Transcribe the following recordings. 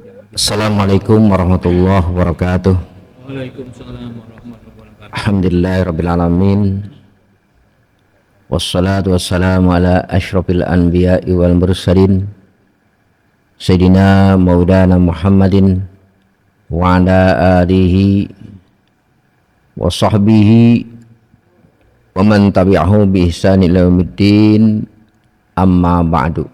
Assalamualaikum warahmatullahi wabarakatuh. Waalaikumsalam warahmatullahi wabarakatuh. Alhamdulillahirabbil alamin. Wassalatu wassalamu ala asyrafil anbiya'i wal mursalin Sayyidina Maulana Muhammadin wa ala alihi wa sahbihi wa man tabi'ahu bi ihsan ila yaumiddin, amma ba'du.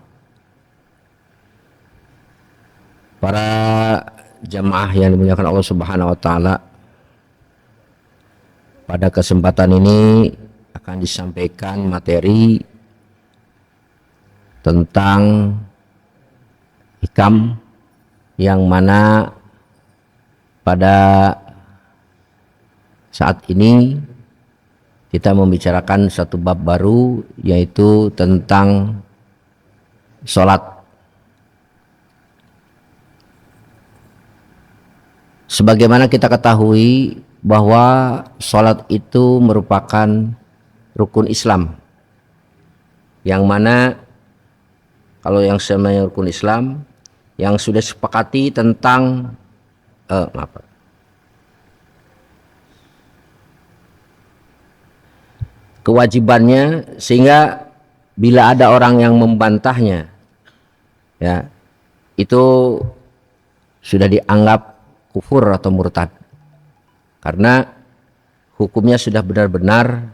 Para jamaah yang dimuliakan Allah Subhanahu wa taala, pada kesempatan ini akan disampaikan materi tentang hikam yang mana pada saat ini kita membicarakan satu bab baru, yaitu tentang sholat. Sebagaimana kita ketahui bahwa sholat itu merupakan rukun Islam, yang mana kalau yang namanya rukun Islam yang sudah sepakati tentang kewajibannya, sehingga bila ada orang yang membantahnya, ya, itu sudah dianggap kufur atau murtad, karena hukumnya sudah benar-benar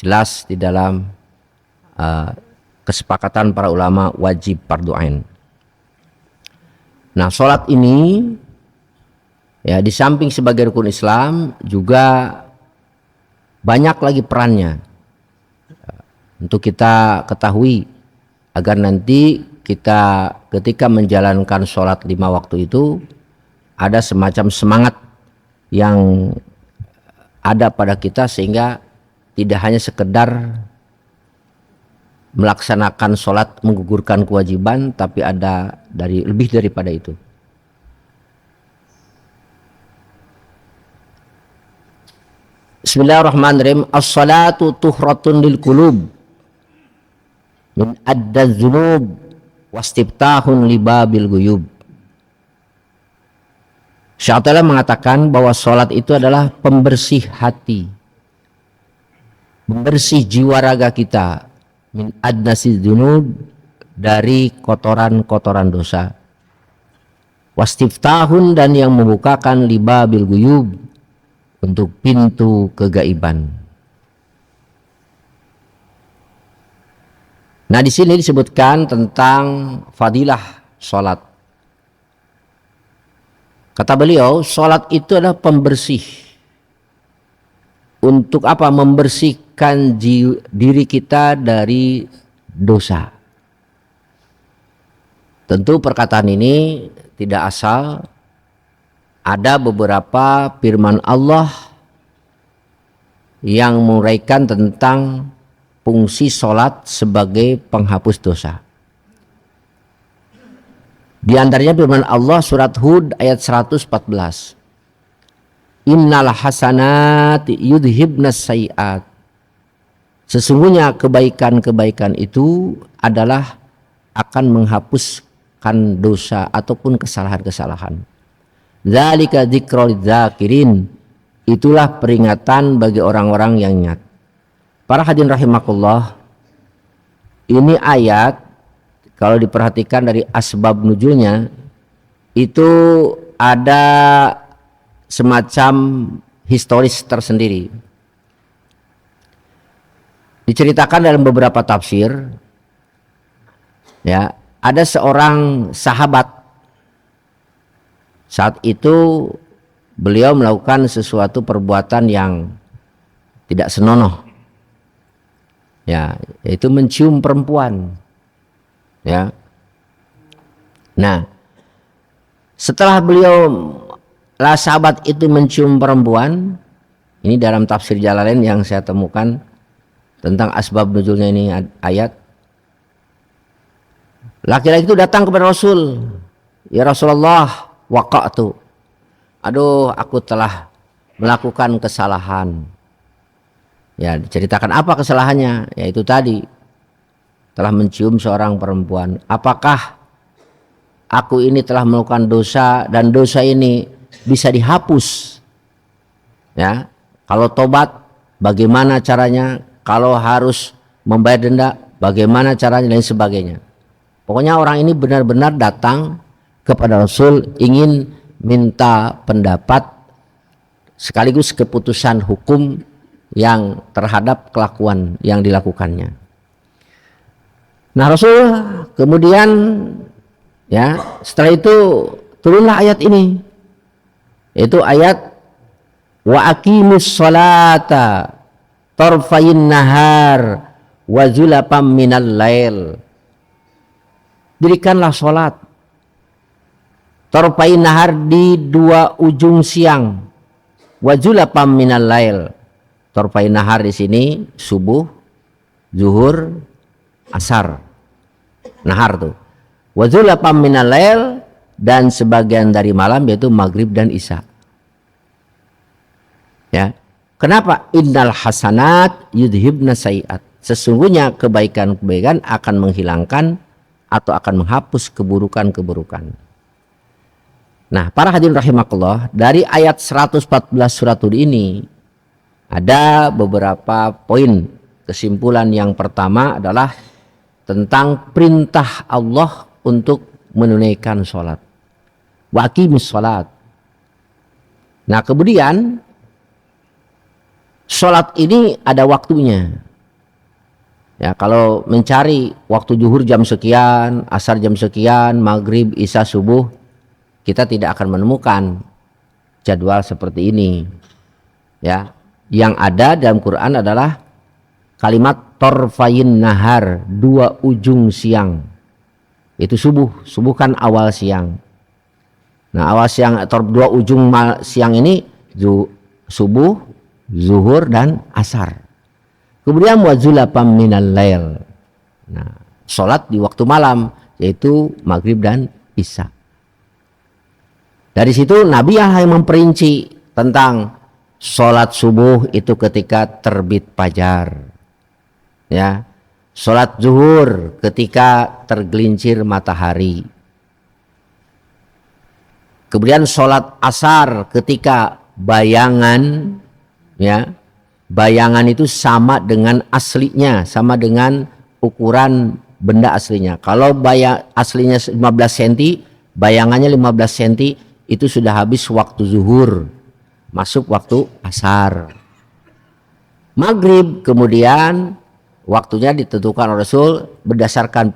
jelas di dalam kesepakatan para ulama wajib fardu ain. Nah, sholat ini ya di samping sebagai rukun Islam juga banyak lagi perannya untuk kita ketahui, agar nanti kita ketika menjalankan sholat 5 waktu itu ada semacam semangat yang ada pada kita, sehingga tidak hanya sekedar melaksanakan sholat menggugurkan kewajiban, tapi ada lebih daripada itu. Bismillahirrahmanirrahim. As-salatu tuhratun lil qulub min addaz dzunub wastiftahun li babil ghuyub. Syekh Ta'ala mengatakan bahwa sholat itu adalah pembersih hati, membersih jiwa raga kita, min adnasi dzunub, dari kotoran-kotoran dosa, wastiftahun, dan yang membukakan libabil ghuyub, untuk pintu kegaiban. Nah, di sini disebutkan tentang fadilah sholat. Kata beliau, sholat itu adalah pembersih. Untuk apa? Membersihkan diri kita dari dosa. Tentu perkataan ini tidak asal. Ada beberapa firman Allah yang menguraikan tentang fungsi sholat sebagai penghapus dosa. Di antaranya firman Allah surat Hud ayat 114. Innal hasanati yudhibnas sayiat. Sesungguhnya kebaikan-kebaikan itu adalah akan menghapuskan dosa ataupun kesalahan-kesalahan. Dzalika dzikrul dzakirin. Itulah peringatan bagi orang-orang yang ingat. Para hadirin rahimakumullah, ini ayat kalau diperhatikan dari asbab nuzulnya itu ada semacam historis tersendiri. Diceritakan dalam beberapa tafsir, ya, ada seorang sahabat, saat itu beliau melakukan sesuatu perbuatan yang tidak senonoh, ya, yaitu mencium perempuan. Ya. Nah, setelah sahabat itu mencium perempuan, ini dalam tafsir Jalalain yang saya temukan tentang asbab nuzulnya ini ayat. Laki-laki itu datang kepada Rasul, ya Rasulullah, waqa'tu. Aduh, aku telah melakukan kesalahan. Ya, diceritakan apa kesalahannya? Yaitu tadi telah mencium seorang perempuan. Apakah aku ini telah melakukan dosa dan dosa ini bisa dihapus. Ya, kalau tobat bagaimana caranya? Kalau harus membayar denda bagaimana caranya dan sebagainya. Pokoknya orang ini benar-benar datang kepada Rasul ingin minta pendapat sekaligus keputusan hukum yang terhadap kelakuan yang dilakukannya. Nah, Rasul kemudian ya setelah itu turunlah ayat ini, yaitu ayat wa aqimus sholata tarfayin nahar wa zulafam minal lail. Dirikanlah sholat tarfayin nahar di dua ujung siang, wa zulafam minal lail. Tarfayin nahar di sini subuh, zuhur, asar. Nahar tuh. Wa zulafam minal lail, dan sebagian dari malam yaitu maghrib dan isya. Ya. Kenapa? Innal hasanat yudhibna sayiat. Sesungguhnya kebaikan-kebaikan akan menghilangkan atau akan menghapus keburukan-keburukan. Nah, para hadirin rahimakumullah, dari ayat 114 surat Hud ini ada beberapa poin. Kesimpulan yang pertama adalah tentang perintah Allah untuk menunaikan sholat. Wa aqimis sholat. Nah, kemudian sholat ini ada waktunya. Ya, kalau mencari waktu zuhur jam sekian, asar jam sekian, maghrib, isya, subuh, kita tidak akan menemukan jadwal seperti ini. Ya, yang ada dalam Quran adalah kalimat torfayin nahar, dua ujung siang. Itu subuh, subuh kan awal siang. Nah, awal siang, dua ujung siang ini subuh, zuhur dan asar. Kemudian wazulafam minal lail. Nah, sholat di waktu malam yaitu maghrib dan isya. Dari situ Nabi yang memperinci tentang sholat subuh itu ketika terbit fajar. Ya, sholat zuhur ketika tergelincir matahari. Kemudian sholat asar ketika bayangan, ya, bayangan itu sama dengan aslinya, sama dengan ukuran benda aslinya. Kalau aslinya 15 cm, bayangannya 15 cm, itu sudah habis waktu zuhur, masuk waktu asar. Maghrib kemudian waktunya ditentukan oleh Rasul berdasarkan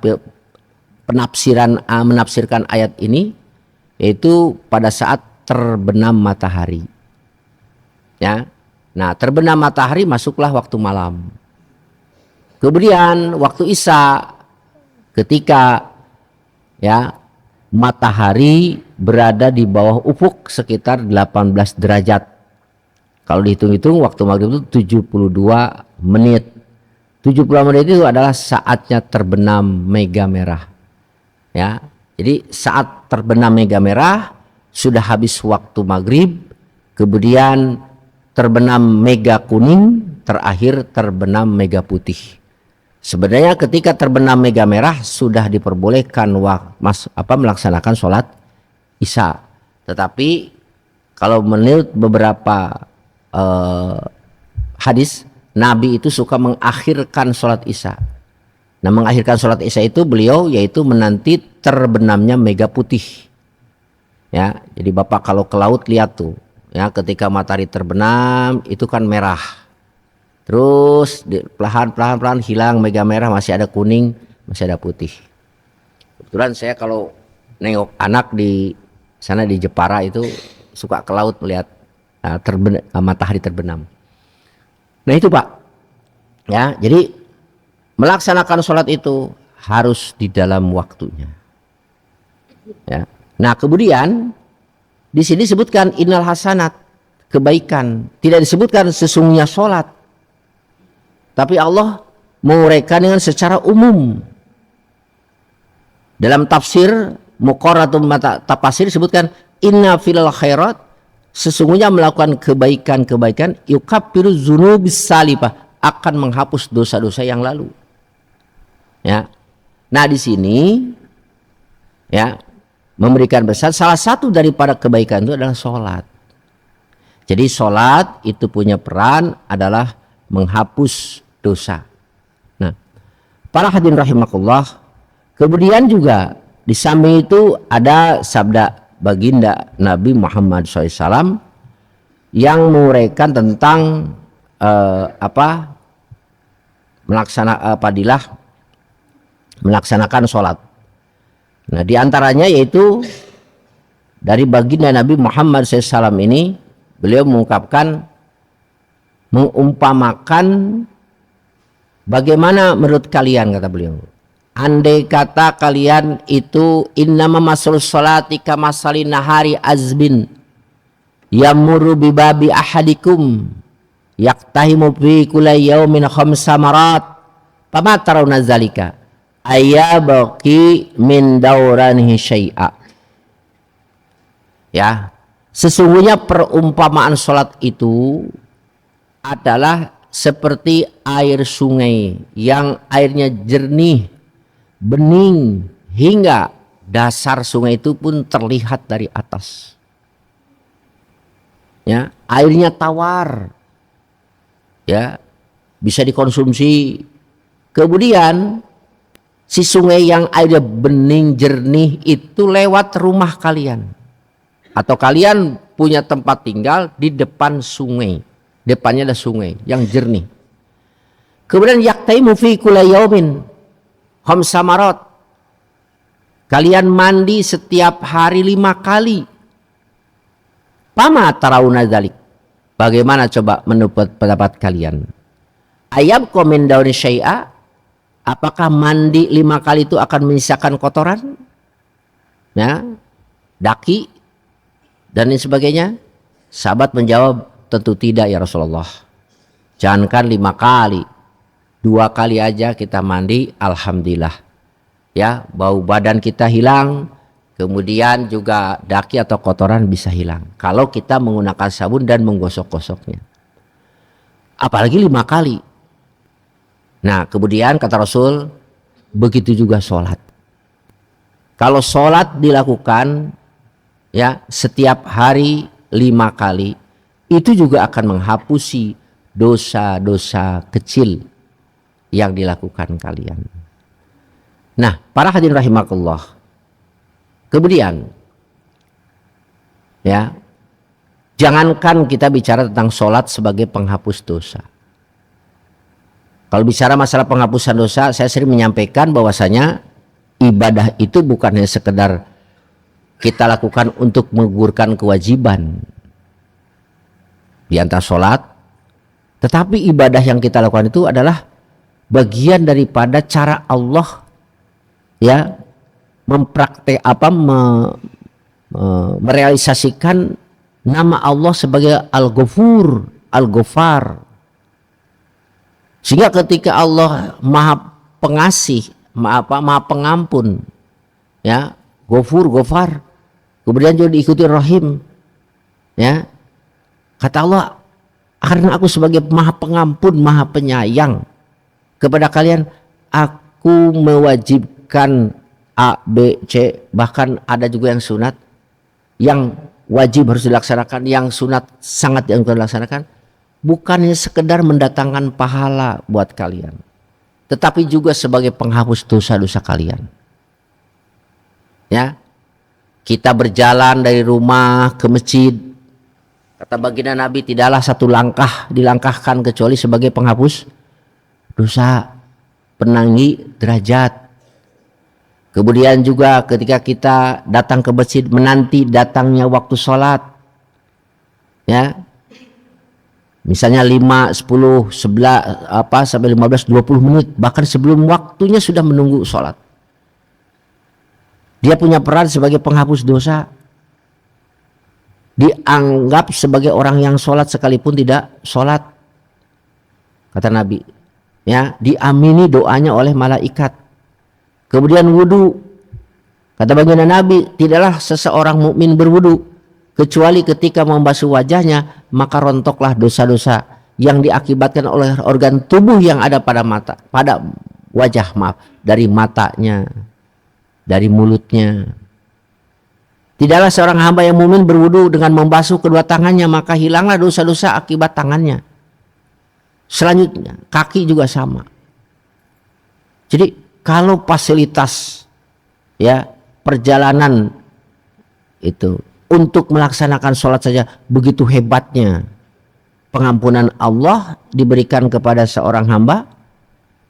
menafsirkan ayat ini, yaitu pada saat terbenam matahari. Ya. Nah, terbenam matahari masuklah waktu malam. Kemudian waktu isya ketika ya matahari berada di bawah ufuk sekitar 18 derajat. Kalau dihitung-hitung waktu maghrib itu 72 menit. 72 menit itu adalah saatnya terbenam mega merah. Ya. Jadi saat terbenam mega merah sudah habis waktu maghrib, kemudian terbenam mega kuning, terakhir terbenam mega putih. Sebenarnya ketika terbenam mega merah sudah diperbolehkan melaksanakan sholat isya. Tetapi kalau menurut beberapa hadis, Nabi itu suka mengakhirkan sholat isya. Nah, mengakhirkan sholat isya itu beliau yaitu menanti terbenamnya mega putih. Ya, jadi Bapak kalau ke laut lihat tuh. Ya, ketika matahari terbenam itu kan merah, terus pelan-pelan hilang mega merah, masih ada kuning, masih ada putih. Kebetulan saya kalau nengok anak di sana di Jepara itu suka ke laut melihat matahari terbenam. Nah itu Pak, ya jadi melaksanakan sholat itu harus di dalam waktunya. Ya. Nah kemudian di sini disebutkan innal hasanat, kebaikan. Tidak disebutkan sesungguhnya sholat. Tapi Allah menguraikan dengan secara umum. Dalam tafsir Muqarratum Tafasir disebutkan inna filal khairat, sesungguhnya melakukan kebaikan-kebaikan yukaffiru dzunubis salifah, akan menghapus dosa-dosa yang lalu. Ya. Nah di sini ya memberikan besar, salah satu daripada kebaikan itu adalah sholat. Jadi sholat itu punya peran adalah menghapus dosa. Nah, para hadirin rahimakumullah, kemudian juga di samping itu ada sabda baginda Nabi Muhammad SAW yang menguraikan tentang melaksanakan sholat. Nah, diantaranya yaitu dari baginda Nabi Muhammad SAW ini, beliau mengungkapkan, mengumpamakan bagaimana menurut kalian, kata beliau, andai kata kalian itu innama masalul sholati kamasali nahari azbin yamurru bibabi ahadikum yaktahimu fi kulli yaumin khamsa marat fama tarawna zalika ayyabaqi min dauranihi syai'a. Ya, sesungguhnya perumpamaan sholat itu adalah seperti air sungai yang airnya jernih, bening, hingga dasar sungai itu pun terlihat dari atas. Ya, airnya tawar, ya, bisa dikonsumsi. Kemudian si sungai yang airnya bening jernih itu lewat rumah kalian, atau kalian punya tempat tinggal di depan sungai, depannya ada sungai yang jernih. Kemudian yaktaimu fi kulli yaumin khamsa marat, kalian mandi setiap hari 5 kali. Pama tarawna dzalik, bagaimana coba menurut pendapat kalian? Ayab komen dauni syai'a, apakah mandi 5 kali itu akan menyisakan kotoran, ya, daki dan lain sebagainya? Sahabat menjawab, tentu tidak ya Rasulullah. Jangankan 5 kali, 2 kali aja kita mandi, alhamdulillah, ya, bau badan kita hilang, kemudian juga daki atau kotoran bisa hilang kalau kita menggunakan sabun dan menggosok-gosoknya. Apalagi 5 kali. Nah, kemudian kata Rasul, begitu juga sholat. Kalau sholat dilakukan, ya, setiap hari 5 kali, itu juga akan menghapusi dosa-dosa kecil yang dilakukan kalian. Nah, para hadirin rahimakumullah, kemudian, ya, jangankan kita bicara tentang sholat sebagai penghapus dosa. Kalau bicara masalah penghapusan dosa, saya sering menyampaikan bahwasanya ibadah itu bukan hanya sekedar kita lakukan untuk menggugurkan kewajiban di antara sholat, tetapi ibadah yang kita lakukan itu adalah bagian daripada cara Allah, ya, merealisasikan nama Allah sebagai Al-Ghafur, Al-Ghaffar. Sehingga ketika Allah Maha Pengasih, Maha Pengampun, ya, Ghafur, Ghaffar, kemudian juga diikuti Rahim, ya, kata Allah, karena aku sebagai Maha Pengampun, Maha Penyayang kepada kalian, aku mewajibkan A, B, C, bahkan ada juga yang sunat, yang wajib harus dilaksanakan, yang sunat sangat dianjurkan dilaksanakan, bukannya sekedar mendatangkan pahala buat kalian, tetapi juga sebagai penghapus dosa-dosa kalian. Ya, kita berjalan dari rumah ke masjid, kata baginda Nabi, tidaklah satu langkah dilangkahkan kecuali sebagai penghapus dosa, penanggi derajat. Kemudian juga ketika kita datang ke masjid, menanti datangnya waktu sholat, ya, misalnya 5, 10, 11 sampai 15, 20 menit, bahkan sebelum waktunya sudah menunggu sholat. Dia punya peran sebagai penghapus dosa. Dianggap sebagai orang yang sholat sekalipun tidak sholat, kata Nabi, ya, diamini doanya oleh malaikat. Kemudian wudu, kata baginda Nabi, tidaklah seseorang mukmin berwudu kecuali ketika membasuh wajahnya, maka rontoklah dosa-dosa yang diakibatkan oleh organ tubuh yang ada pada mata, pada wajah, maaf, dari matanya, dari mulutnya, Tidaklah seorang hamba yang mukmin berwudu dengan membasuh kedua tangannya, maka hilanglah dosa-dosa akibat tangannya. Selanjutnya, kaki juga sama. Jadi kalau fasilitas ya perjalanan itu untuk melaksanakan sholat saja begitu hebatnya pengampunan Allah diberikan kepada seorang hamba,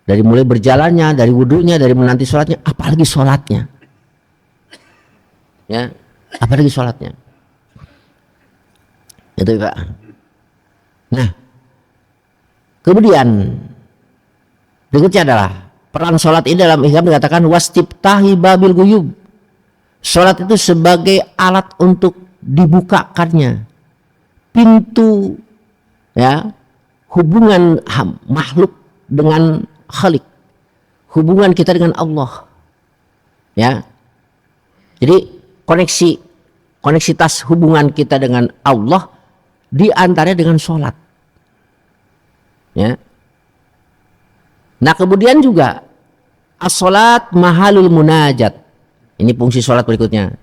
dari mulai berjalannya, dari wudunya, dari menanti sholatnya, apalagi sholatnya. Ya, apalagi sholatnya. Itu Pak. Nah, kemudian berikutnya adalah peran sholat ini dalam Ihkam dikatakan wastibtahi babil guyub. Sholat itu sebagai alat untuk dibukakannya pintu ya hubungan makhluk dengan Khalik, hubungan kita dengan Allah. Ya, jadi koneksitas hubungan kita dengan Allah diantaranya dengan sholat. Ya. Nah kemudian juga as-sholat mahalul munajat. Ini fungsi sholat berikutnya.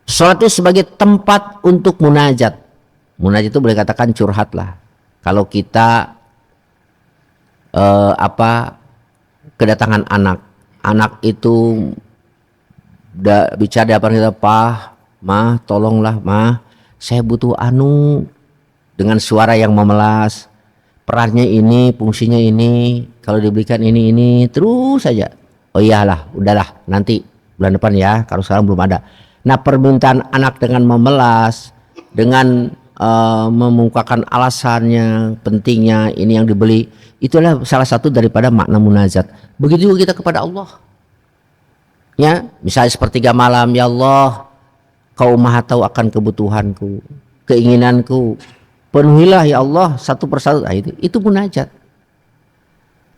Sholat itu sebagai tempat untuk munajat. Munajat itu boleh katakan curhat lah. Kalau kita kedatangan anak itu bicara di depan kita, "Pah, Mah, tolonglah Mah, saya butuh dengan suara yang memelas. Perannya ini, fungsinya ini, kalau diberikan ini terus saja. Oh iyalah, udahlah, nanti bulan depan ya, kalau sekarang belum ada." Nah, permintaan anak dengan memelas, dengan memungkakan alasannya, pentingnya ini yang dibeli, itulah salah satu daripada makna munajat. Begitu juga kita kepada Allah. Ya, misalnya sepertiga malam, ya Allah, Kau Maha tahu akan kebutuhanku, keinginanku, penuhilah ya Allah satu persatu. Nah, itu munajat.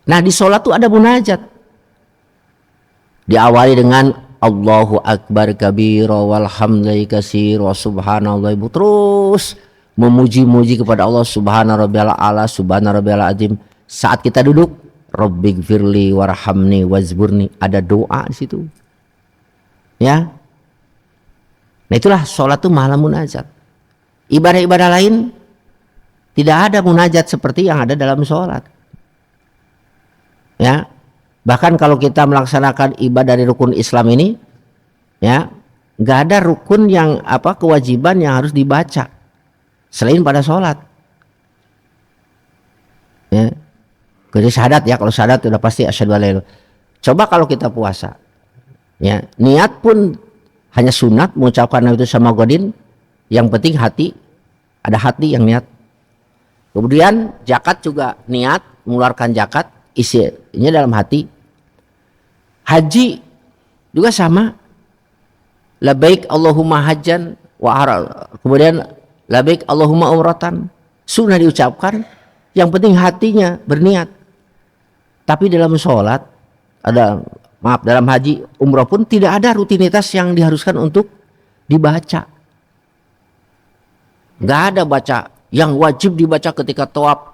Nah di sholat tuh ada munajat. Diawali dengan Allahu Akbar kabira walhamdulillahi katsira subhanallah, terus memuji-muji kepada Allah, subhana rabbiyal a'la, subhana rabbiyal azim. Saat kita duduk, rabbighfirli warhamni wazburni, ada doa di situ. Ya. Nah itulah sholat itu malah munajat. Ibadah-ibadah lain tidak ada munajat seperti yang ada dalam sholat. Ya, bahkan kalau kita melaksanakan ibadah dari rukun Islam ini, ya, nggak ada rukun yang kewajiban yang harus dibaca selain pada sholat. Ya, jadi syahadat ya, kalau syahadat sudah pasti asyhadu an la ilaha illallah. Coba kalau kita puasa, ya, niat pun hanya sunat mengucapkan itu sama godin, yang penting hati, ada hati yang niat. Kemudian zakat juga niat mengeluarkan zakat, isinya dalam hati. Haji juga sama, labbaik Allahumma hajjan wa kemudian labbaik Allahumma umratan, sunnah diucapkan, yang penting hatinya berniat. Tapi dalam sholat dalam haji umrah pun tidak ada rutinitas yang diharuskan untuk dibaca. Nggak ada baca yang wajib dibaca ketika tawaf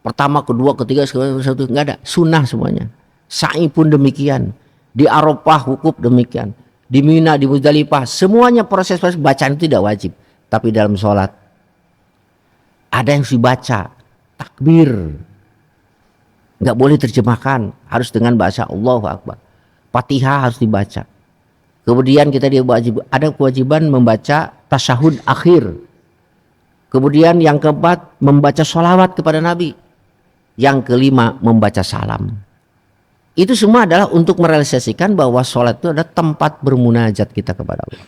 pertama, kedua, ketiga, satu, nggak ada. Sunnah semuanya. Sa'i pun demikian. Di Arafah wukuf demikian. Di Mina, di Muzdalifah, semuanya proses bacaan itu tidak wajib. Tapi dalam sholat ada yang dibaca, takbir, nggak boleh terjemahkan, harus dengan bahasa Allahu Akbar. Fatihah harus dibaca. Kemudian kita ada kewajiban membaca tasyahud akhir. Kemudian yang keempat membaca sholawat kepada Nabi. Yang kelima membaca salam. Itu semua adalah untuk merealisasikan bahwa sholat itu adalah tempat bermunajat kita kepada Allah.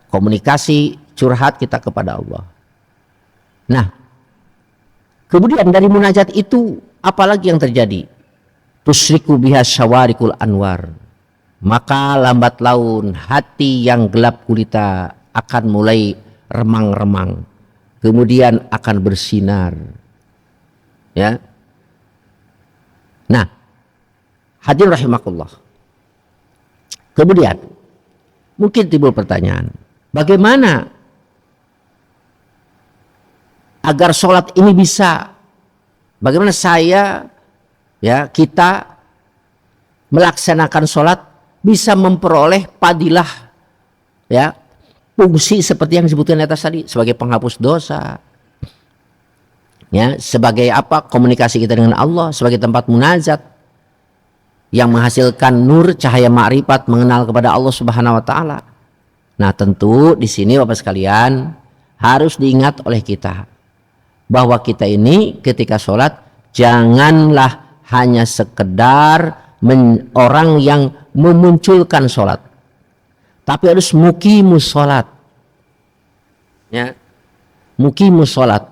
Komunikasi, curhat kita kepada Allah. Nah, kemudian dari munajat itu apalagi yang terjadi? Tusriku biha syawarikul anwar, maka lambat laun hati yang gelap gulita akan mulai remang-remang, kemudian akan bersinar. Ya. Nah, hadirin rahimakumullah. Kemudian mungkin timbul pertanyaan, bagaimana agar sholat ini bisa, bagaimana kita melaksanakan sholat bisa memperoleh padilah, ya, fungsi seperti yang disebutkan di atas tadi, sebagai penghapus dosa, ya, sebagai apa, komunikasi kita dengan Allah, sebagai tempat munajat yang menghasilkan nur cahaya ma'rifat mengenal kepada Allah Subhanahu wa taala. Nah, tentu di sini Bapak sekalian harus diingat oleh kita bahwa kita ini ketika sholat janganlah hanya sekedar orang yang memunculkan sholat, tapi harus muqimus sholat, ya, muqimus sholat.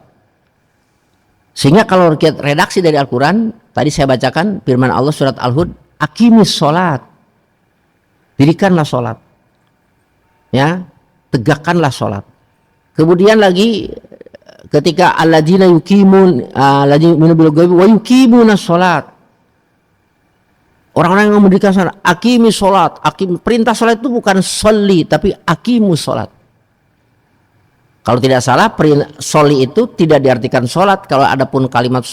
Sehingga kalau kita redaksi dari Al-Quran, tadi saya bacakan firman Allah surat Al-Hud, aqimis sholat, dirikanlah sholat, ya, tegakkanlah sholat. Kemudian lagi ketika alladzina yuqimun alladzina bil ghaibi wa yuqimuna sholat, orang-orang yang mendirikan sholat, aqimis sholat, perintah sholat itu bukan sholli tapi aqimus sholat. Kalau tidak salah, sholli itu tidak diartikan sholat. Kalau ada pun kalimat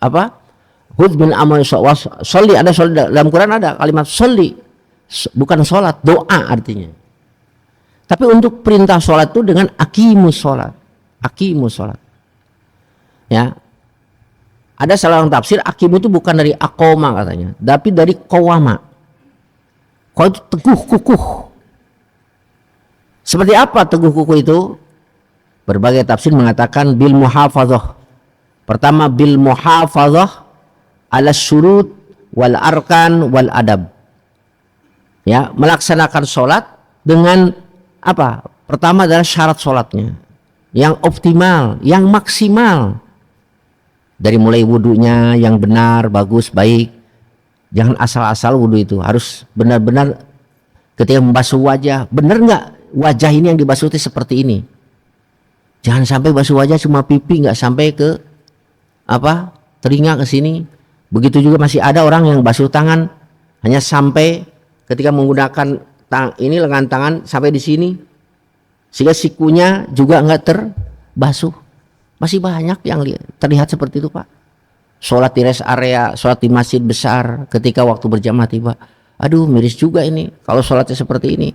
apa, hud min amal sholli, ada sholli dalam Quran, ada kalimat sholli, bukan sholat, doa artinya. Tapi untuk perintah sholat itu dengan aqimus sholat, aqimus sholat, ya. Ada salah orang tafsir, aqimu itu bukan dari aqoma katanya, tapi dari qawama. Qawama itu teguh kukuh. Seperti apa teguh kukuh itu? Berbagai tafsir mengatakan bil muhafadzah. Pertama, bil muhafadzah ala syurut wal arkan wal adab. Ya, melaksanakan sholat dengan apa? Pertama adalah syarat sholatnya yang optimal, yang maksimal. Dari mulai wudunya yang benar, bagus, baik. Jangan asal-asal wudu itu, harus benar-benar ketika membasuh wajah, benar nggak wajah ini yang dibasuh itu seperti ini. Jangan sampai basuh wajah cuma pipi, nggak sampai ke apa, telinga ke sini. Begitu juga masih ada orang yang basuh tangan hanya sampai ketika menggunakan ini lengan tangan sampai di sini, sehingga sikunya juga nggak terbasuh. Masih banyak yang terlihat seperti itu, Pak. Sholat di rest area, sholat di masjid besar, ketika waktu berjamaah tiba, aduh miris juga ini kalau sholatnya seperti ini.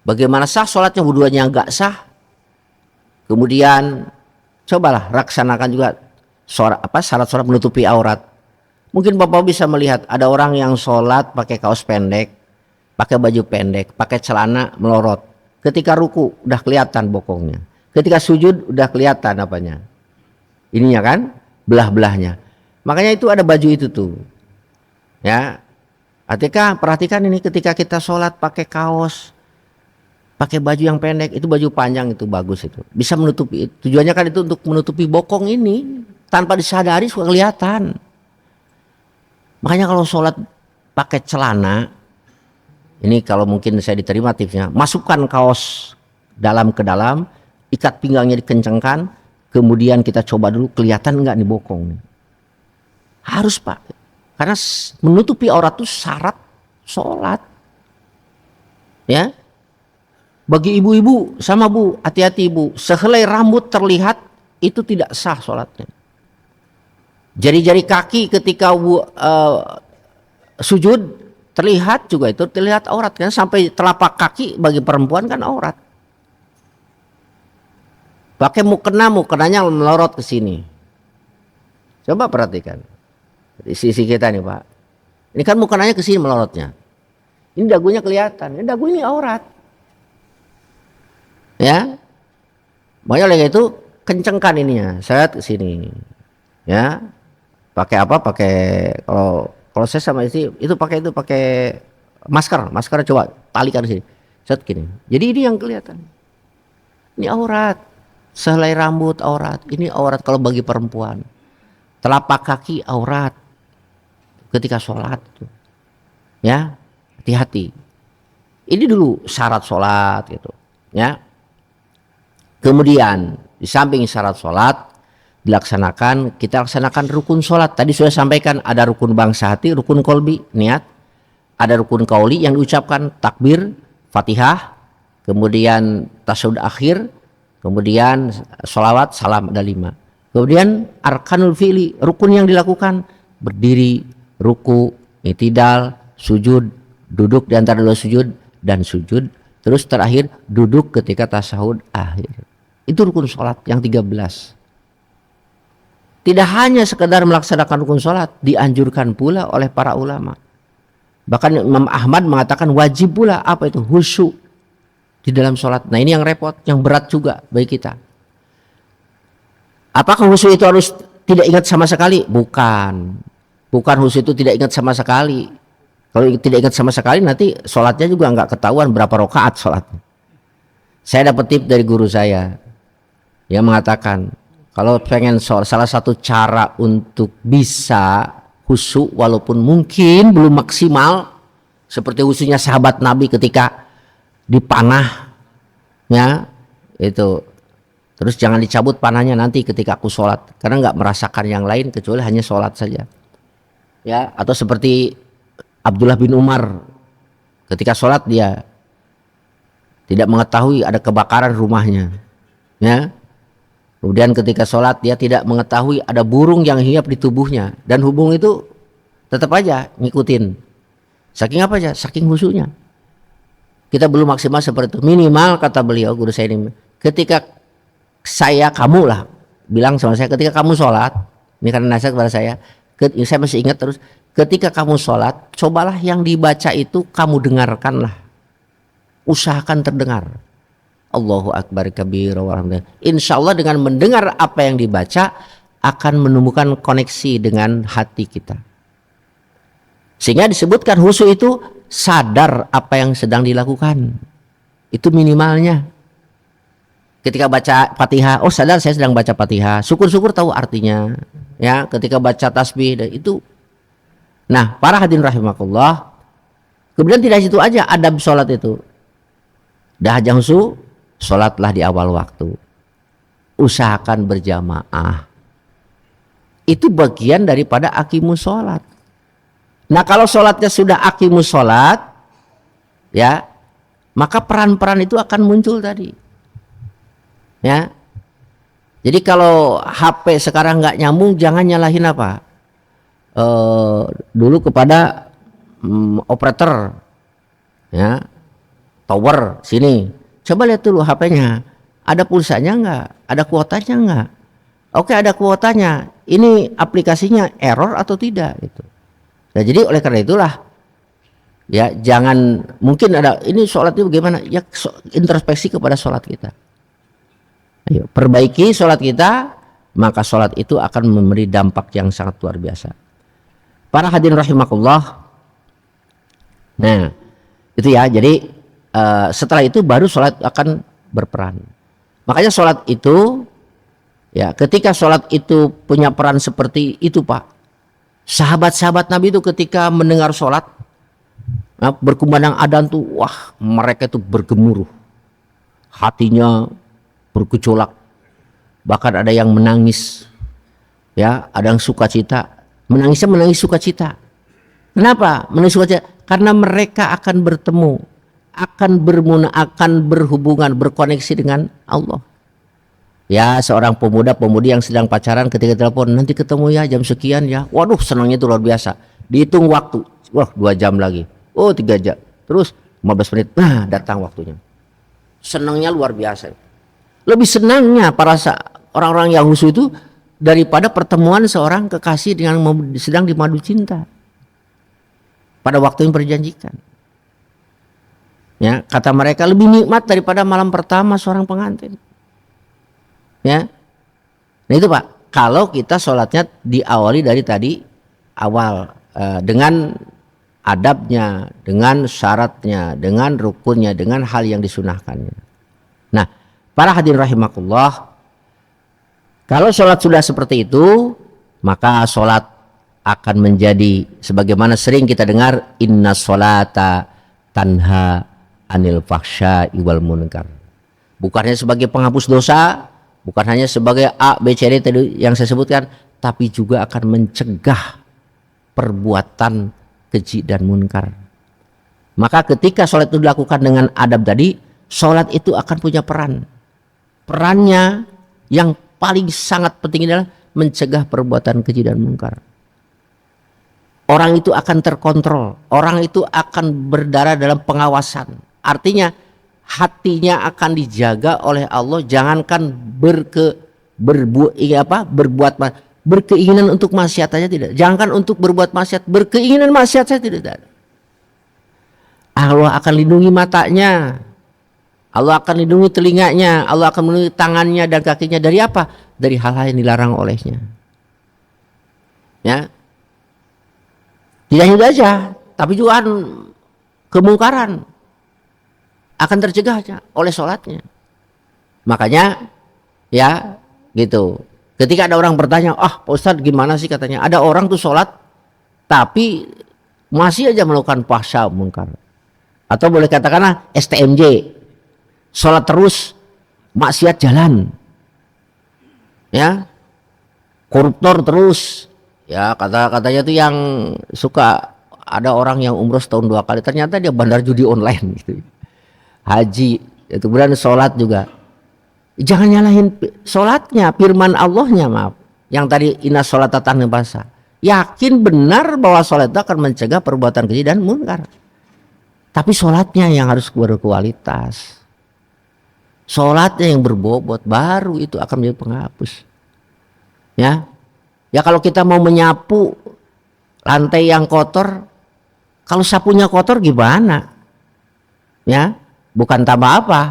Bagaimana sah sholatnya, wudunya nggak sah. Kemudian cobalah laksanakan juga syarat sholat menutupi aurat. Mungkin Bapak bisa melihat ada orang yang sholat pakai kaos pendek, pakai baju pendek, pakai celana melorot. Ketika ruku udah kelihatan bokongnya, ketika sujud udah kelihatan apanya, ininya kan, belah-belahnya. Makanya itu ada baju itu tuh, ya. Ketika perhatikan ini, ketika kita sholat pakai kaos, pakai baju yang pendek, itu baju panjang itu bagus, itu bisa menutupi. Tujuannya kan itu untuk menutupi bokong ini, tanpa disadari suka kelihatan. Makanya kalau sholat pakai celana, ini kalau mungkin saya diterima tipsnya, masukkan kaos dalam ke dalam, ikat pinggangnya dikencangkan, kemudian kita coba dulu kelihatan nggak nih bokong nih. Harus, Pak, karena menutupi aurat itu syarat sholat, ya. Bagi ibu-ibu sama Bu, hati-hati Bu, sehelai rambut terlihat itu tidak sah sholatnya. Jari-jari kaki ketika sujud terlihat juga, itu terlihat aurat kan, sampai telapak kaki bagi perempuan kan aurat. Pakai mukenanya melorot ke sini. Coba perhatikan di sisi kita nih, Pak. Ini kan mukenanya ke sini melorotnya. Ini dagunya kelihatan. Ini dagu ini aurat. Ya. Makanya oleh itu kencengkan ininya, seret ke sini. Ya. Pakai apa? Pakai kalau saya sama istri itu pakai masker coba talikan sini. Set gini. Jadi ini yang kelihatan. Ini aurat. Sehelai rambut aurat. Ini aurat kalau bagi perempuan. Telapak kaki aurat ketika sholat. Ya, hati-hati. Ini dulu syarat sholat gitu. Ya. Kemudian di samping syarat sholat dilaksanakan, kita laksanakan rukun sholat. Tadi sudah sampaikan ada rukun bangsa hati, rukun kolbi, niat. Ada rukun kauli yang diucapkan takbir, fatihah, kemudian tasyahud akhir, kemudian sholawat, salam, ada 5. Kemudian arkanul fi'li, rukun yang dilakukan, berdiri, ruku, i'tidal, sujud, duduk di antara dua sujud, dan sujud, Terus terakhir duduk ketika tasyahud akhir. Itu rukun sholat yang 13. Tidak hanya sekedar melaksanakan rukun sholat, dianjurkan pula oleh para ulama. Bahkan Imam Ahmad mengatakan wajib pula apa itu? Khusyuk di dalam sholat. Nah ini yang repot, yang berat juga bagi kita. Apakah khusyuk itu harus tidak ingat sama sekali? Bukan. Bukan khusyuk itu tidak ingat sama sekali. Kalau tidak ingat sama sekali nanti sholatnya juga nggak ketahuan berapa rakaat sholatnya. Saya dapat tip dari guru saya yang mengatakan kalau pengen sholat, salah satu cara untuk bisa khusyuk walaupun mungkin belum maksimal seperti khusyuknya sahabat Nabi ketika dipanah ya itu, terus jangan dicabut panahnya nanti ketika aku sholat karena nggak merasakan yang lain kecuali hanya sholat saja ya. Atau seperti Abdullah bin Umar ketika sholat dia tidak mengetahui ada kebakaran rumahnya ya. Kemudian ketika sholat dia tidak mengetahui ada burung yang hinggap di tubuhnya dan burung itu tetap aja ngikutin. Saking apa aja? Saking khusyuknya. Kita belum maksimal seperti itu. Minimal kata beliau guru saya ini, ketika kamu lah bilang sama saya ketika kamu sholat, ini karena nasihat kepada saya masih ingat terus. Ketika kamu sholat, cobalah yang dibaca itu kamu dengarkanlah. Usahakan terdengar. Allahu Akbar kabir walhamdulillah. Insya Allah dengan mendengar apa yang dibaca akan menemukan koneksi dengan hati kita. Sehingga disebutkan khusyuk itu sadar apa yang sedang dilakukan. Itu minimalnya. Ketika baca Fatihah, oh sadar saya sedang baca Fatihah. Syukur-syukur tahu artinya. Ya, ketika baca tasbih itu. Nah, para hadirin rahimakumullah, kemudian tidak situ aja adab sholat itu. Dah jangsu, sholatlah di awal waktu. Usahakan berjamaah. Itu bagian daripada aqimus sholat. Nah, kalau sholatnya sudah aqimus sholat, ya, maka peran-peran itu akan muncul tadi. Ya. Jadi kalau HP sekarang nggak nyambung, jangan nyalahin apa? Dulu kepada operator ya tower sini, coba lihat dulu HP-nya ada pulsanya nggak, ada kuotanya nggak. Oke, ada kuotanya, ini aplikasinya error atau tidak gitu. Nah, jadi oleh karena itulah ya jangan mungkin ada ini sholatnya bagaimana ya, introspeksi kepada sholat kita. Ayo perbaiki sholat kita, maka sholat itu akan memberi dampak yang sangat luar biasa. Para hadirin rahimakumullah. Nah, itu ya. Jadi setelah itu baru sholat akan berperan. Makanya sholat itu, ya, ketika sholat itu punya peran seperti itu, Pak. Sahabat-sahabat Nabi itu ketika mendengar sholat, nah, berkumandang adzan tuh, wah, mereka itu bergemuruh, hatinya bergejolak, bahkan ada yang menangis, ya, ada yang sukacita. Menangisnya menangis sukacita. Kenapa? Menangis sukacita karena mereka akan bertemu, akan berhubungan, berkoneksi dengan Allah. Ya, seorang pemuda-pemudi yang sedang pacaran ketika telepon, nanti ketemu ya jam sekian ya. Waduh, senangnya itu luar biasa. Dihitung waktu, wah 2 jam lagi. Oh 3 jam. Terus 15 menit, nah datang waktunya. Senangnya luar biasa. Lebih senangnya para orang-orang yang khusyuk itu daripada pertemuan seorang kekasih dengan sedang dimadu cinta pada waktu yang perjanjikan. Ya, kata mereka lebih nikmat daripada malam pertama seorang pengantin. Ya, nah itu Pak. Kalau kita sholatnya diawali dari tadi awal dengan adabnya, dengan syaratnya, dengan rukunnya, dengan hal yang disunahkannya. Nah, para hadirin rahimakumullah. Kalau sholat sudah seperti itu, maka sholat akan menjadi sebagaimana sering kita dengar, inna sholata tanha anil fahsya'i wal munkar. Bukan hanya sebagai penghapus dosa, bukan hanya sebagai A, B, C, D tadi yang saya sebutkan, tapi juga akan mencegah perbuatan keji dan munkar. Maka ketika sholat itu dilakukan dengan adab tadi, sholat itu akan punya peran. Perannya yang paling sangat penting adalah mencegah perbuatan keji dan munkar. Orang itu akan terkontrol, orang itu akan berada dalam pengawasan. Artinya hatinya akan dijaga oleh Allah. Jangankan berbuat berkeinginan untuk maksiat aja tidak. Jangankan untuk berbuat maksiat, berkeinginan maksiat saya tidak ada. Allah akan lindungi matanya, Allah akan lindungi telinganya, Allah akan melindungi tangannya dan kakinya dari apa? Dari hal-hal yang dilarang olehnya. Ya, tidak hanya saja, tapi juga kemungkaran akan tercegah oleh sholatnya. Makanya ya gitu. Ketika ada orang bertanya, Pak Ustadz gimana sih katanya? Ada orang tuh sholat tapi masih aja melakukan fahsya mungkar. Atau boleh katakanlah STMJ, sholat terus maksiat jalan. Ya, koruptor terus. Ya katanya tuh yang suka ada orang yang umroh setahun 2 kali, ternyata dia bandar judi online gitu. Haji, itu kemudian sholat juga. Jangan nyalahin sholatnya, firman Allahnya maaf. Yang tadi inna sholata tanha basa. Yakin benar bahwa sholat itu akan mencegah perbuatan keji dan munkar. Tapi sholatnya yang harus berkualitas. Sholatnya yang berbobot, baru itu akan menjadi penghapus. Ya, ya kalau kita mau menyapu lantai yang kotor, kalau sapunya kotor gimana? Ya, bukan tambah apa?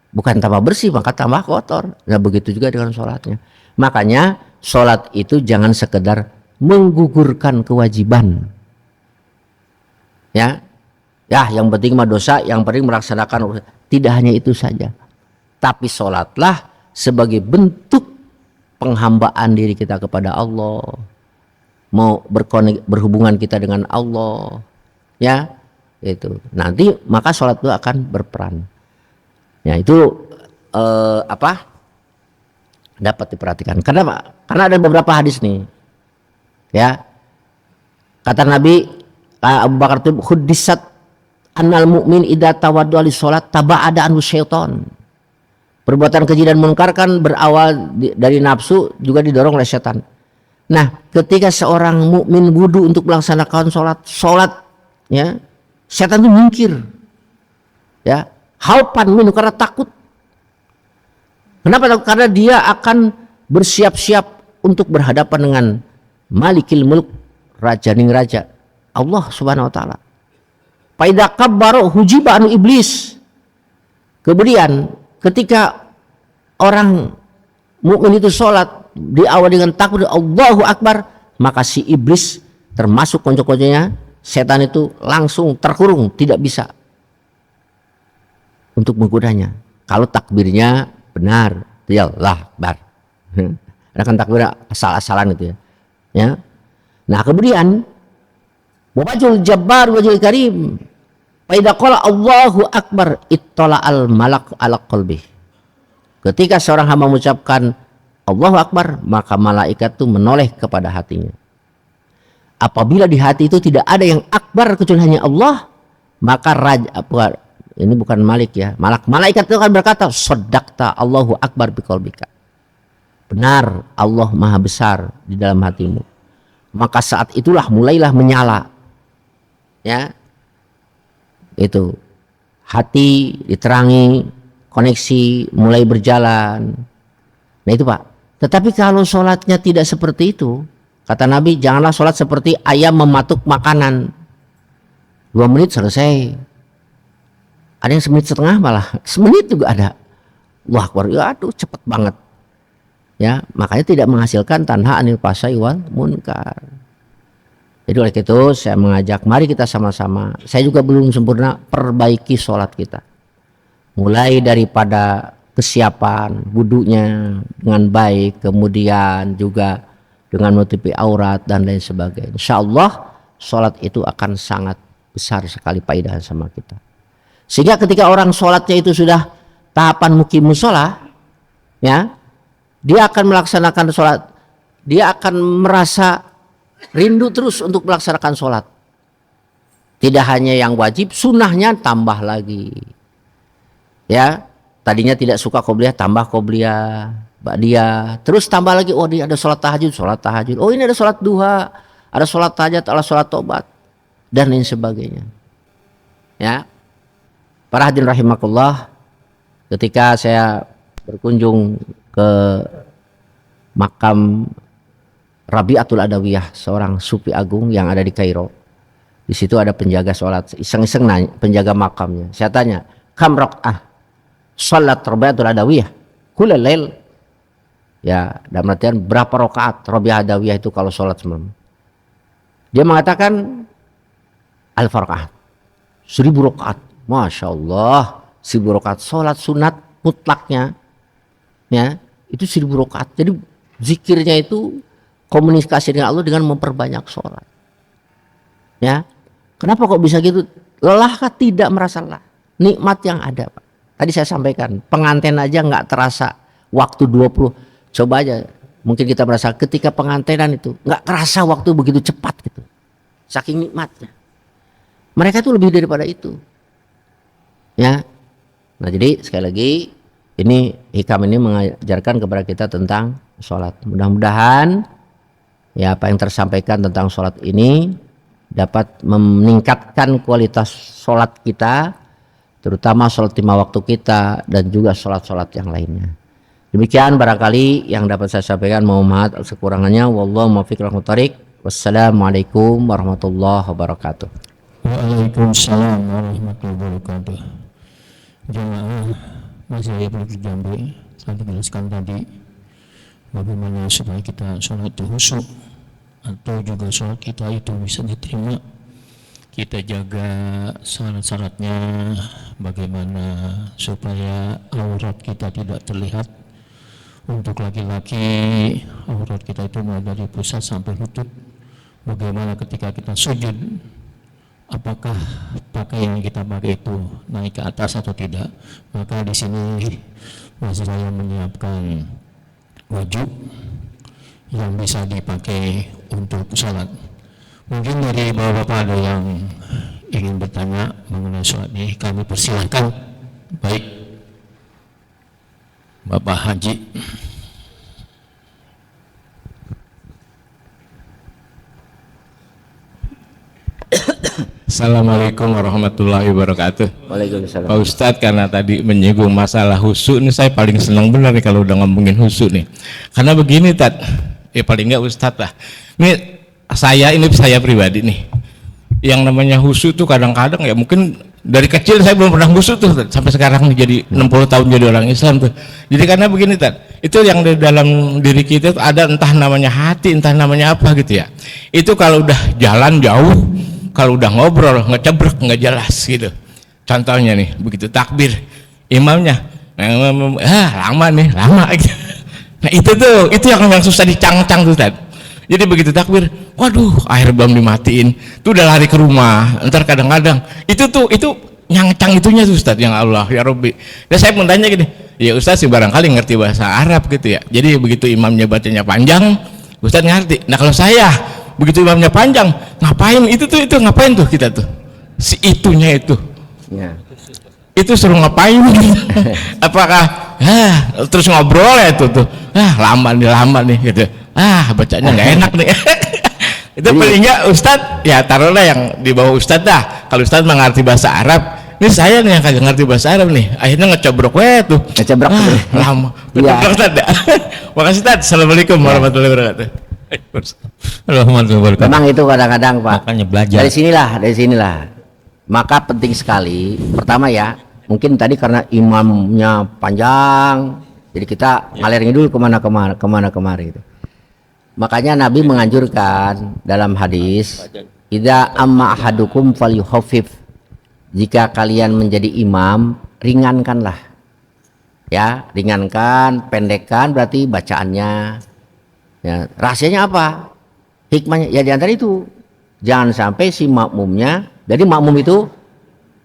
Bukan tambah bersih, maka tambah kotor. Nah begitu juga dengan sholatnya. Makanya sholat itu jangan sekedar menggugurkan kewajiban. Ya, yang penting mah dosa, yang penting melaksanakan. Tidak hanya itu saja. Tapi sholatlah sebagai bentuk penghambaan diri kita kepada Allah. Mau berhubungan kita dengan Allah. Ya, itu. Nanti maka sholat itu akan berperan. Ya itu dapat diperhatikan. Karena ada beberapa hadis nih. Ya. Kata Nabi Abu Bakar itu huddisat annal mu'min idza tawaddu li sholat taba'ada anhu syaitan. Perbuatan keji dan munkar kan berawal dari nafsu, juga didorong oleh setan. Nah, ketika seorang mukmin wudu untuk melaksanakan sholat ya, setan itu mungkir. Ya. Halpan minum karena takut. Kenapa takut? Karena dia akan bersiap-siap untuk berhadapan dengan Malikil Mulk, Rajaning Raja, Allah Subhanahu wa taala. Faidza kabbara hujiba anu iblis. Kemudian ketika orang mukmin itu sholat diawali dengan takbir Allahu Akbar, maka si iblis termasuk konco-konconya setan itu langsung terkurung, tidak bisa untuk menggodanya. Kalau takbirnya benar, ya Allah Akbar. Ada kan takbir asal-asalan itu ya. Ya. Nah kemudian wajhul jabbar wajhul karim. Fa idza qala Allahu Akbar ittala al malak ala qalbi. Ketika seorang hamba mengucapkan Allahu Akbar, maka malaikat itu menoleh kepada hatinya. Apabila di hati itu tidak ada yang akbar kecuali hanya Allah, maka ini bukan Malik ya, malaikat itu akan berkata, "Shaddaqta Allahu Akbar biqalbika." Benar, Allah Maha Besar di dalam hatimu. Maka saat itulah mulailah menyala. Ya. Itu hati diterangi, koneksi mulai berjalan. Nah itu Pak. Tetapi kalau sholatnya tidak seperti itu, kata Nabi, janganlah sholat seperti ayam mematuk makanan. 2 menit selesai. Ada yang 1 menit setengah malah, 1 menit juga ada. Wah, ya aduh cepet banget. Ya, makanya tidak menghasilkan tanha anil fasai wal munkar. Jadi oleh itu saya mengajak mari kita sama-sama. Saya juga belum sempurna, perbaiki sholat kita. Mulai daripada kesiapan wudunya dengan baik, kemudian juga dengan menutupi aurat dan lain sebagainya. Insya Allah sholat itu akan sangat besar sekali faedah sama kita. Sehingga ketika orang sholatnya itu sudah tahapan muqimus sholat, ya, dia akan melaksanakan sholat, dia akan merasa rindu terus untuk melaksanakan sholat. Tidak hanya yang wajib, sunnahnya tambah lagi. Ya, tadinya tidak suka qobliyah, tambah qobliyah, ba'diyah, terus tambah lagi. Oh, dia ada sholat tahajud. Oh, ini ada sholat duha, ada sholat tahajud, ada sholat tobat dan lain sebagainya. Ya. Para hadirin rahimakumullah, ketika saya berkunjung ke makam Rabi'atul Adawiyah, seorang sufi agung yang ada di Kairo. Di situ ada penjaga sholat, iseng-iseng nanya, penjaga makamnya. Saya tanya, kam rakaah sholat Rabi'atul Adawiyah? Kullal lail. Ya, dalam artian berapa rakaat Rabi'ah Adawiyah itu kalau sholat semalam? Dia mengatakan alf rakaat, 1000 rakaat. Masya Allah, 1000 rakaat sholat sunat mutlaknya, ya itu 1000 rakaat. Jadi zikirnya itu komunikasi dengan Allah dengan memperbanyak sholat. Ya, kenapa kok bisa gitu? Lelahkah? Tidak merasa lelah. Nikmat yang ada, Pak. Tadi saya sampaikan, pengantin aja nggak terasa waktu 20. Coba aja, mungkin kita merasa ketika pengantinan itu nggak kerasa waktu begitu cepat gitu, saking nikmatnya. Mereka itu lebih daripada itu, ya. Nah jadi sekali lagi ini hikam ini mengajarkan kepada kita tentang sholat. Mudah-mudahan ya apa yang tersampaikan tentang sholat ini dapat meningkatkan kualitas sholat kita, terutama sholat 5 waktu kita dan juga sholat-sholat yang lainnya. Demikian barangkali yang dapat saya sampaikan, mohon maaf sekurangannya. Wallahu muwaffiq wal muwaffiq. Wassalamualaikum warahmatullahi wabarakatuh. Waalaikumsalam warahmatullahi wabarakatuh. Jemaah masih perlu Jambi, saya jelaskan tadi bagaimana supaya kita sholat itu khusyuk atau juga sholat kita itu bisa diterima. Kita jaga syarat-syaratnya, bagaimana supaya aurat kita tidak terlihat. Untuk laki-laki, aurat kita itu mulai dari pusat sampai lutut. Bagaimana ketika kita sujud, apakah pakaian yang kita pakai itu naik ke atas atau tidak? Maka di sini saya menyiapkan baju yang bisa dipakai untuk sholat. Mungkin dari bapak-bapak ada yang ingin bertanya mengenai sholat ini, kami persilahkan. Baik, Bapak Haji. Assalamualaikum warahmatullahi wabarakatuh. Waalaikumsalam. Pak Ustadz, karena tadi menyinggung masalah husu, ini saya paling senang benar nih kalau udah ngomongin husu nih. Karena begini Tat, paling nggak Ustadz lah. Ini saya pribadi nih, yang namanya husu tuh kadang-kadang ya mungkin dari kecil saya belum pernah husu tuh sampai sekarang jadi 60 tahun jadi orang Islam tuh. Jadi karena begini Tat, itu yang di dalam diri kita tuh ada entah namanya hati, entah namanya apa gitu ya. Itu kalau udah jalan jauh, kalau udah ngobrol ngecebrek nggak jelas gitu. Contohnya nih, begitu takbir imamnya lama gitu. Nah itu yang susah dicang-cang tuh Tat. Jadi begitu takbir, waduh, air belum dimatiin, tuh udah lari ke rumah. Ntar kadang-kadang itu nyangcang itunya tuh Ustadz, yang Allah ya Rabbi. Dan saya pun tanya gini, ya Ustadz sih barangkali ngerti bahasa Arab gitu ya. Jadi begitu imamnya bacanya panjang, Ustadz ngerti. Nah kalau saya begitu imamnya panjang, ngapain itu ngapain tuh kita tuh? Si itunya itu. Ya. Itu suruh ngapain? Apakah terus ngobrol ya tuh lama nih gitu. Bacanya nggak enak nih. Itu paling nggak Ustadz ya taruhlah yang di bawah Ustadz dah. Kalau Ustadz mengerti bahasa Arab, ini saya nih yang kagak ngerti bahasa Arab nih, akhirnya ngecebrok tuh lama. Betul Ustadz. Makasih Ustadz. Assalamualaikum warahmatullahi wabarakatuh. Memang itu kadang-kadang Pak. Makanya belajar. Dari sinilah. Maka penting sekali. Pertama ya, mungkin tadi karena imamnya panjang, jadi kita ngalir ngidul kemana-kemari itu. Makanya Nabi menganjurkan dalam hadis, idza amma ahadukum falyukhaffif. Jika kalian menjadi imam, ringankanlah. Ya, ringankan, pendekkan berarti bacaannya. Ya, rahasianya apa? Hikmahnya ya di antara itu. Jangan sampai si makmumnya, jadi makmum itu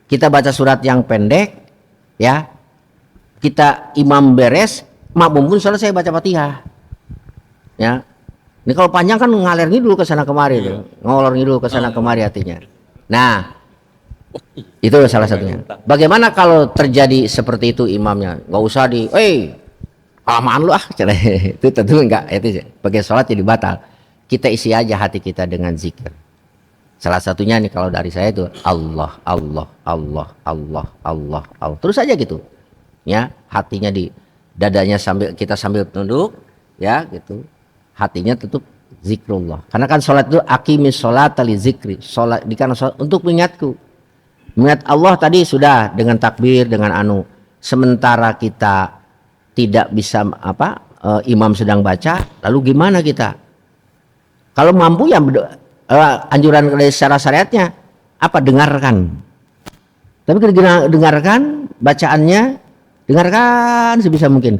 kita baca surat yang pendek, ya. Kita imam beres, makmum pun selesai baca Fatihah. Ya. Ini kalau panjang kan ngalir ngidul ke sana kemari tuh. Ngolor ngidul ke sana kemari hatinya. Nah, itu salah satunya. Bagaimana kalau terjadi seperti itu imamnya? Nggak usah kelamaan lu itu tentu enggak, itu sebagai sholat jadi batal. Kita isi aja hati kita dengan zikir. Salah satunya nih kalau dari saya itu Allah, Allah, Allah, Allah, Allah, Allah. Terus aja gitu. Ya, hatinya di dadanya sambil kita sambil tunduk, ya gitu. Hatinya tutup zikrullah. Karena kan sholat itu aqimis sholata li zikri. Sholat di kana sholat untuk mengingatku. Mengingat Allah tadi sudah dengan takbir, dengan anu. Sementara kita tidak bisa imam sedang baca, lalu gimana kita? Kalau mampu ya anjuran secara syariatnya apa? Dengarkan. Tapi kita dengarkan bacaannya, dengarkan sebisa mungkin.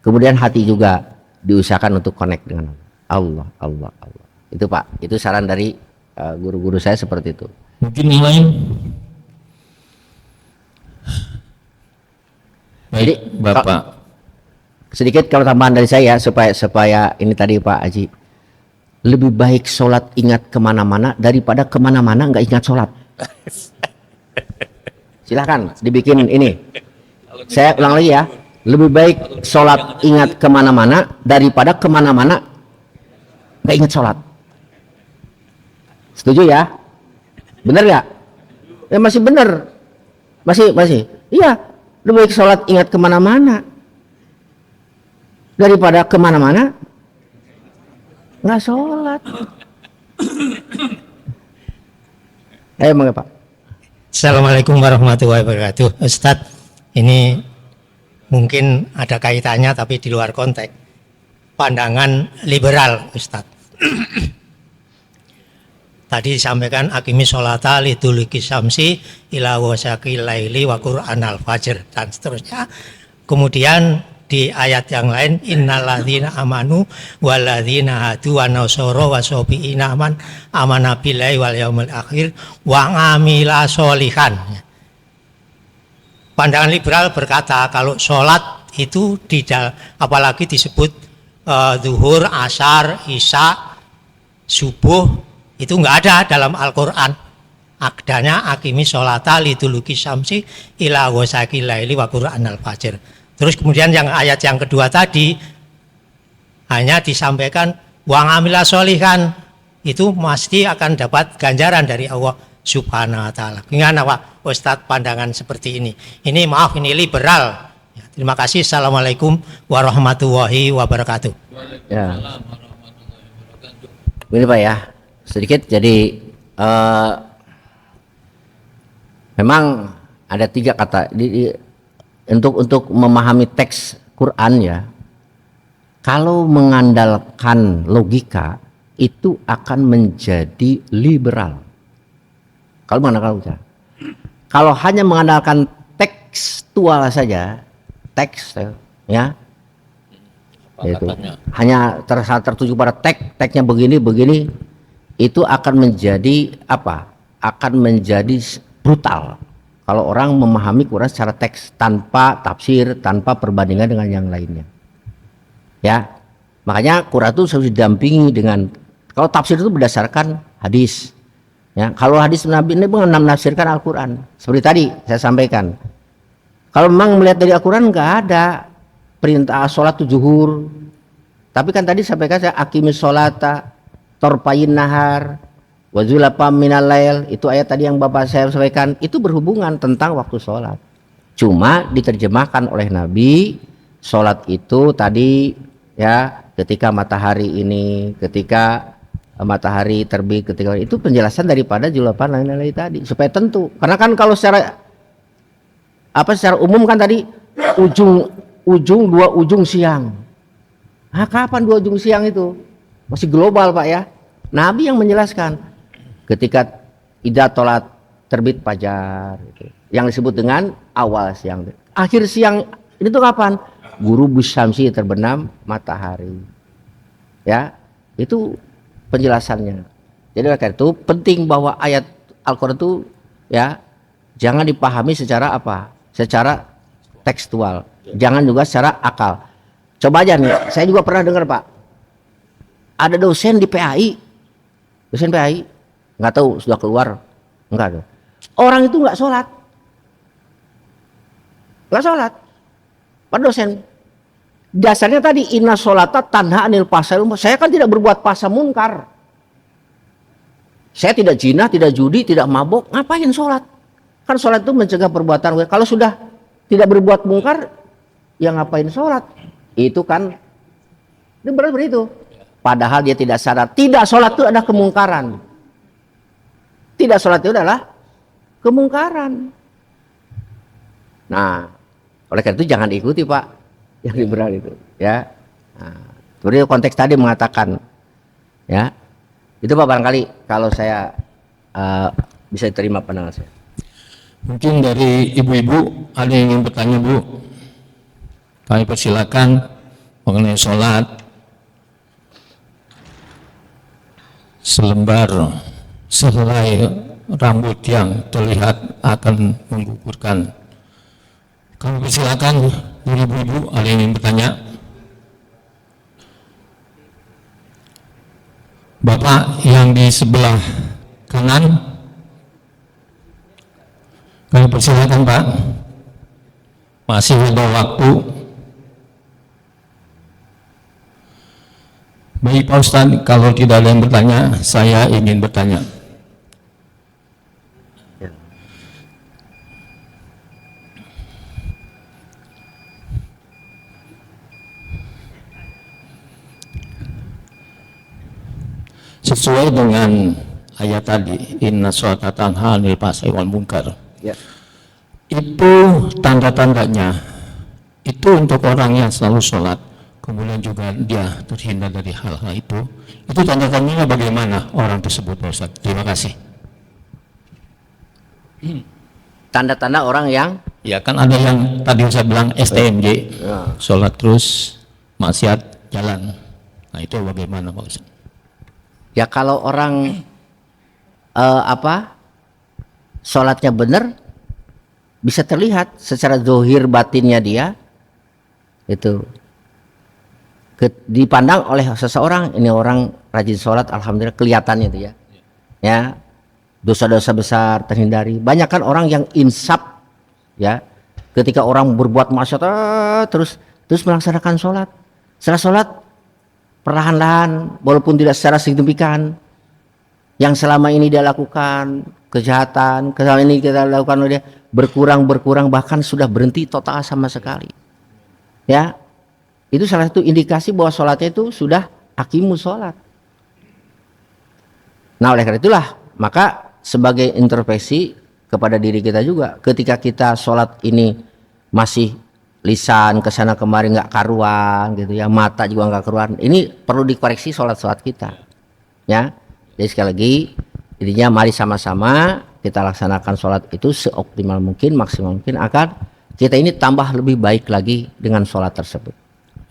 Kemudian hati juga diusahakan untuk connect dengan Allah, Allah, Allah. Itu Pak, itu saran dari guru-guru saya seperti itu. Mungkin yang lain? Jadi Bapak. Sedikit kalau tambahan dari saya supaya ini tadi Pak Haji, lebih baik sholat ingat kemana-mana daripada kemana-mana nggak ingat sholat. Silahkan dibikin ini. Saya ulang lagi ya. Lebih baik sholat ingat kemana-mana daripada kemana-mana nggak ingat sholat. Setuju ya? Bener nggak? Ya masih bener. Masih. Iya. Lebih baik sholat ingat kemana-mana daripada kemana-mana nggak sholat. Ayo mangga Pak. Assalamualaikum warahmatullahi wabarakatuh. Ustadz, ini mungkin ada kaitannya tapi di luar konteks. Pandangan liberal, Ustadz. Tadi disampaikan aqimis sholata liduluki syamsi ila wasaqil laili wa qur'anal fajr dan seterusnya. Kemudian di ayat yang lain innalladzina amanu walladzina hadu wa nasara wa sabiina amana billahi wal yaumil akhir wa amila sholihan. Pandangan liberal berkata kalau sholat itu apalagi disebut zuhur, asar, isya, subuh itu enggak ada dalam Al-Qur'an. Adanya aqimis sholata liduluki syamsi ila wasaqil laili wa qur'anal fajr. Terus kemudian yang ayat yang kedua tadi hanya disampaikan wa amila sholihan, itu pasti akan dapat ganjaran dari Allah Subhanahu wa taala. Gimana Pak Ustadz pandangan seperti ini? Ini maaf, ini liberal. Ya, terima kasih. Assalamualaikum warahmatullahi wabarakatuh. Ya. Begini Pak ya, sedikit jadi memang ada 3 kata untuk memahami teks Quran ya. Kalau mengandalkan logika itu akan menjadi liberal. Kalau mengandalkan logika. Kalau hanya mengandalkan tekstual saja, teks ya. Itu hanya tertuju pada teksnya begini, itu akan menjadi apa? Akan menjadi brutal. Kalau orang memahami Quran secara teks tanpa tafsir, tanpa perbandingan dengan yang lainnya. Ya. Makanya Quran itu harus didampingi dengan, kalau tafsir itu berdasarkan hadis. Ya, kalau hadis Nabi ini menafsirkan Al-Quran. Seperti tadi saya sampaikan. Kalau memang melihat dari Al-Quran nggak ada perintah sholat zuhur. Tapi kan tadi sampaikan saya aqimis sholata torpayin nahar wa zulafam minal lail, itu ayat tadi yang Bapak saya sampaikan itu berhubungan tentang waktu sholat. Cuma diterjemahkan oleh Nabi sholat itu tadi ya ketika matahari ini, ketika matahari terbit, ketika itu penjelasan daripada zulafan lain-lain tadi supaya tentu. Karena kan kalau secara umum kan tadi ujung 2 ujung siang. Nah, kapan 2 ujung siang itu? Masih global Pak ya. Nabi yang menjelaskan ketika idza tolat terbit fajar gitu. Yang disebut dengan awal siang. Akhir siang ini tuh kapan? Ghurubus syamsi, terbenam matahari. Ya, itu penjelasannya. Jadi karena itu penting bahwa ayat Al-Qur'an itu ya jangan dipahami secara apa? Secara tekstual. Jangan juga secara akal. Coba aja nih, saya juga pernah dengar Pak. Ada dosen di PAI. Dosen PAI, nggak tahu sudah keluar. Enggak ada. Orang itu nggak sholat. Nggak sholat. Pak dosen. Dasarnya tadi inna sholata tanha anil fahsya'i. Saya kan tidak berbuat fahsya munkar. Saya tidak zina, tidak judi, tidak mabuk, ngapain sholat? Kan sholat itu mencegah perbuatan. Kalau sudah tidak berbuat mungkar, ya ngapain sholat? Itu kan, itu berarti itu. Padahal dia tidak sadar. Tidak sholat itu adalah kemungkaran. Tidak sholat itu adalah kemungkaran. Nah, oleh karena itu jangan ikuti Pak, yang liberal itu. Ya. Nah, seperti konteks tadi mengatakan, ya. Itu Pak barangkali kalau saya bisa diterima pandangan saya. Mungkin dari ibu-ibu ada yang ingin bertanya Bu. Kami persilakan mengenai sholat. Selembar sehelai rambut yang terlihat akan menggugurkan. Kami persilakan dari ibu-ibu ada yang ingin bertanya. Bapak yang di sebelah kanan, kami persilakan Pak. Masih ada waktu. Baik Pak Ustadz, kalau tidak ada yang bertanya, saya ingin bertanya. Sesuai dengan ayat tadi, inna sholata tanha 'anil fahsya'i wal munkar. Ya. Itu tanda-tandanya, itu untuk orang yang selalu sholat, kemudian juga dia terhindar dari hal-hal itu tanda-tandanya bagaimana orang tersebut Pak Ustaz? Terima kasih. Tanda-tanda orang yang Ya kan ada yang tadi saya bilang STMJ, ya, sholat terus, maksiat jalan. Nah itu bagaimana Pak Ustaz? ya kalau orang sholatnya benar, bisa terlihat secara zahir batinnya dia itu dipandang oleh seseorang, ini orang rajin sholat, alhamdulillah kelihatannya itu ya. Ya, dosa-dosa besar terhindari. Banyak kan orang yang insaf ya, ketika orang berbuat maksiat terus melaksanakan sholat. Setelah sholat perlahan-lahan, walaupun tidak secara signifikan, yang selama ini dia lakukan kejahatan, selama ini kita lakukan oleh dia berkurang, bahkan sudah berhenti total sama sekali. Ya, itu salah satu indikasi bahwa sholatnya itu sudah hakimus sholat. Nah oleh karena itulah, maka sebagai introspeksi kepada diri kita juga, ketika kita sholat ini masih lisan kesana kemari nggak karuan gitu ya, mata juga nggak karuan, ini perlu dikoreksi sholat kita ya. Jadi sekali lagi intinya mari sama-sama kita laksanakan sholat itu seoptimal mungkin, maksimal mungkin, agar kita ini tambah lebih baik lagi dengan sholat tersebut.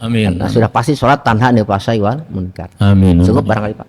Amin. Nah, sudah pasti sholat tanha 'anil fahsya'i wal munkar. Amin. Cukup barangkali Pak.